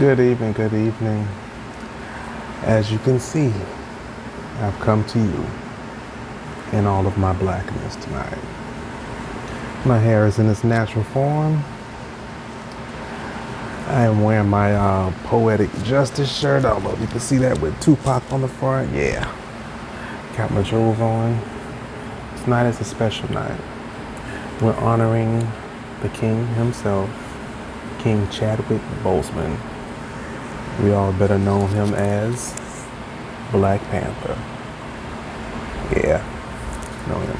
Good evening, good evening. As you can see, I've come to you in all of my blackness tonight. My hair is in its natural form. I am wearing my Poetic Justice shirt. I don't know if you can see that with Tupac on the front. Yeah. Got my jewels on. Tonight is a special night. We're honoring the king himself, King Chadwick Boseman. We all better know him as Black Panther. Yeah, know him.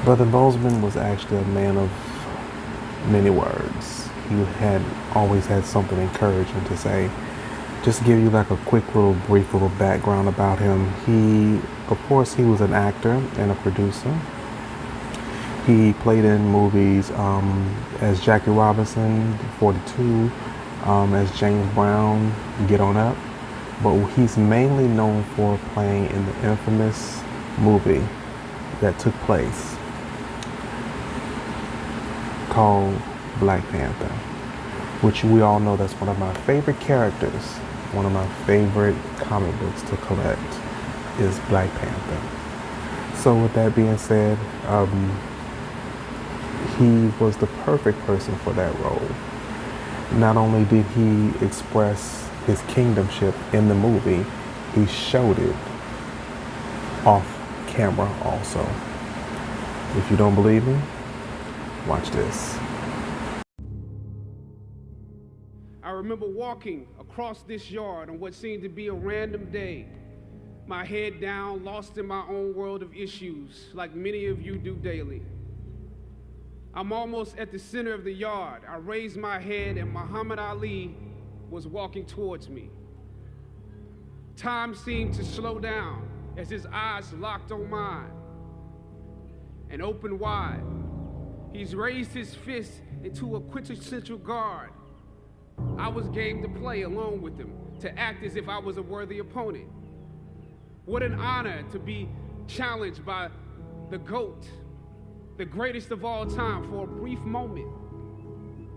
Brother Boseman was actually a man of many words. He had always had something encouraging to say. Just to give you like a quick brief little background about him. Of course, he was an actor and a producer. He played in movies as Jackie Robinson, 42, as James Brown, Get On Up. But he's mainly known for playing in the infamous movie that took place called Black Panther, which we all know that's one of my favorite characters, one of my favorite comic books to collect is Black Panther. So with that being said, he was the perfect person for that role. Not only did he express his kingdomship in the movie, he showed it off camera also. If you don't believe me, watch this. I remember walking across this yard on what seemed to be a random day, my head down, lost in my own world of issues, like many of you do daily. I'm almost at the center of the yard. I raised my head and Muhammad Ali was walking towards me. Time seemed to slow down as his eyes locked on mine and opened wide. He's raised his fist into a quintessential guard. I was game to play along with him, to act as if I was a worthy opponent. What an honor to be challenged by the GOAT, the greatest of all time, for a brief moment.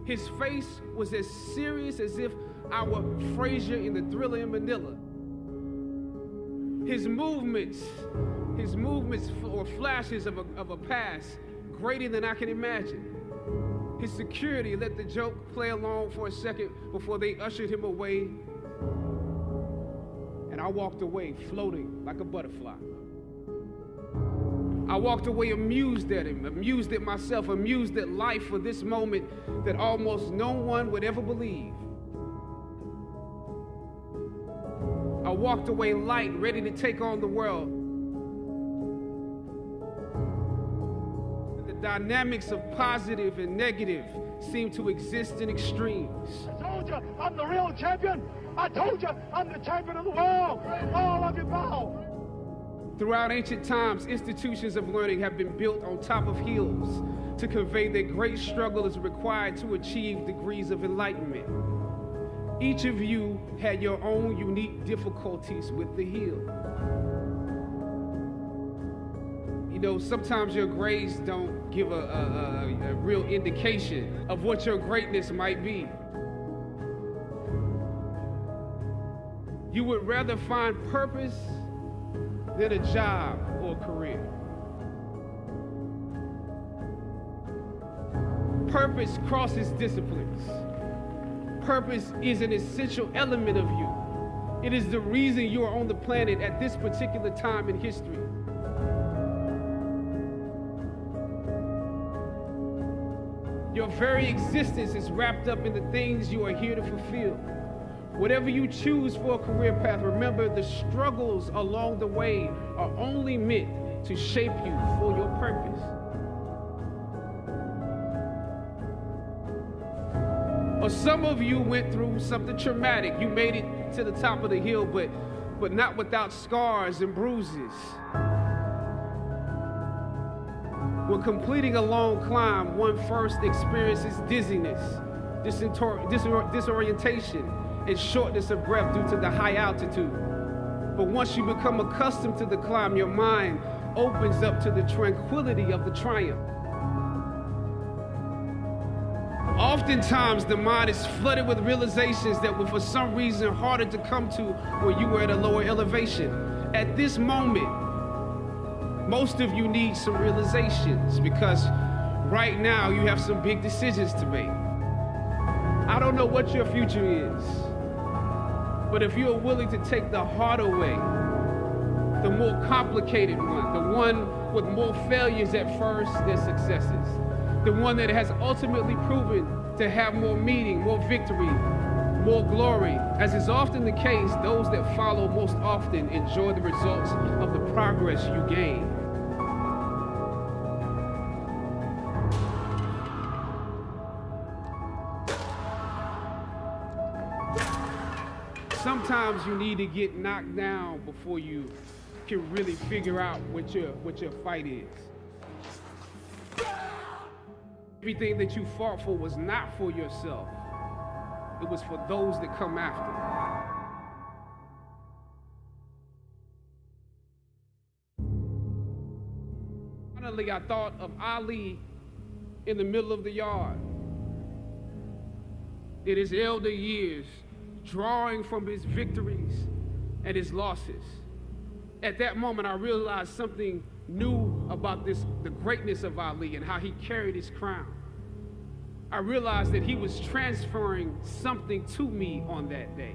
His face was as serious as if I were Frazier in the Thriller in Manila. His movements were flashes of a past greater than I can imagine. His security let the joke play along for a second before they ushered him away. And I walked away floating like a butterfly. I walked away amused at him, amused at myself, amused at life for this moment that almost no one would ever believe. I walked away light, ready to take on the world. The dynamics of positive and negative seem to exist in extremes. I told you I'm the real champion. I told you I'm the champion of the world. All of you bow. Throughout ancient times, institutions of learning have been built on top of hills to convey that great struggle is required to achieve degrees of enlightenment. Each of you had your own unique difficulties with the hill. You know, sometimes your grades don't give a real indication of what your greatness might be. You would rather find purpose than a job or a career. Purpose crosses disciplines. Purpose is an essential element of you. It is the reason you are on the planet at this particular time in history. Your very existence is wrapped up in the things you are here to fulfill. Whatever you choose for a career path, remember the struggles along the way are only meant to shape you for your purpose. Or some of you went through something traumatic. You made it to the top of the hill, but not without scars and bruises. When completing a long climb, one first experiences dizziness, disorientation, and shortness of breath due to the high altitude. But once you become accustomed to the climb, your mind opens up to the tranquility of the triumph. Oftentimes, the mind is flooded with realizations that were for some reason harder to come to when you were at a lower elevation. At this moment, most of you need some realizations because right now you have some big decisions to make. I don't know what your future is, but if you are willing to take the harder way, the more complicated one, the one with more failures at first than successes, the one that has ultimately proven to have more meaning, more victory, more glory. As is often the case, those that follow most often enjoy the results of the progress you gain. Sometimes you need to get knocked down before you can really figure out what your fight is. Everything that you fought for was not for yourself. It was for those that come after. Finally, I thought of Ali in the middle of the yard. In his elder years, drawing from his victories and his losses. At that moment, I realized something new about the greatness of Ali and how he carried his crown. I realized that he was transferring something to me on that day.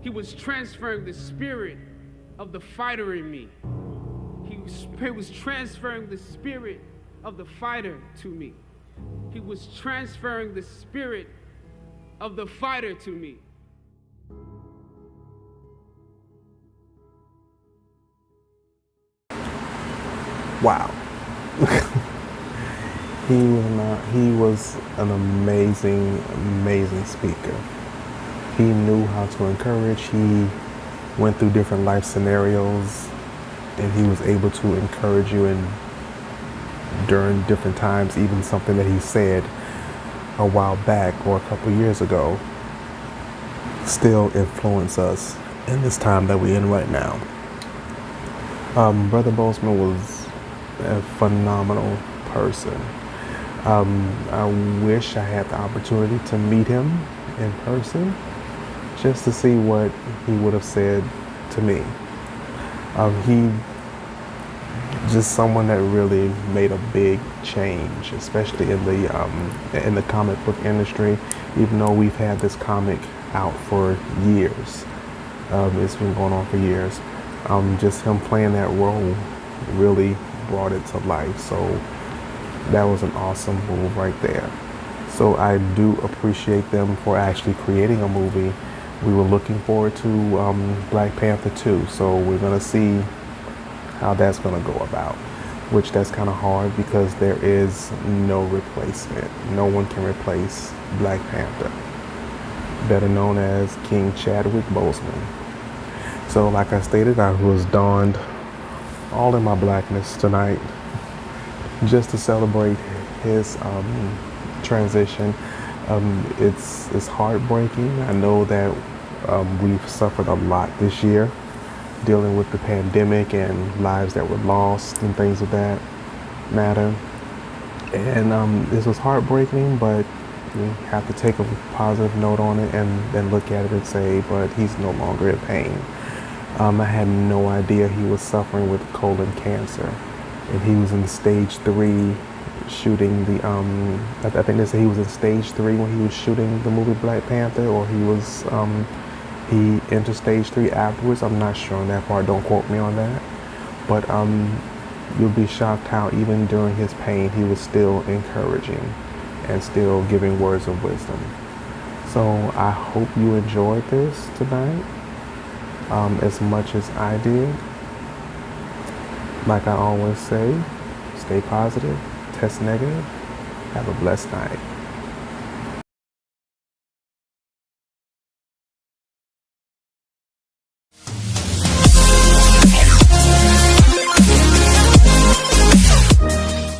He was transferring the spirit of the fighter in me. He was transferring the spirit of the fighter to me. He was transferring the spirit of the fighter to me. Wow. He was an amazing speaker. He knew how to encourage. He went through different life scenarios and he was able to encourage you during different times. Even something that he said a while back or a couple years ago still influence us in this time that we're in right now. Brother Boseman was a phenomenal person. I wish I had the opportunity to meet him in person just to see what he would have said to me. He just someone that really made a big change, especially in the comic book industry. Even though we've had this comic out for years, it's been going on for years. Just him playing that role really brought it to life. So that was an awesome move right there. So I do appreciate them for actually creating a movie. We were looking forward to Black Panther 2, so we're gonna see how that's gonna go about, which that's kind of hard because there is no replacement. No one can replace Black Panther, better known as King Chadwick Boseman. So like I stated, I was donned all in my blackness tonight just to celebrate his transition. It's heartbreaking. I know that we've suffered a lot this year dealing with the pandemic and lives that were lost and things of that matter. And this was heartbreaking, but we have to take a positive note on it and then look at it and say, but he's no longer in pain. I had no idea he was suffering with colon cancer, and he was in stage 3 shooting the I think they said he was in stage 3 when he was shooting the movie Black Panther, or he entered stage 3 afterwards. I'm not sure on that part, don't quote me on that, but you'll be shocked how even during his pain he was still encouraging and still giving words of wisdom. So I hope you enjoyed this tonight as much as I did. Like I always say, stay positive, test negative, have a blessed night.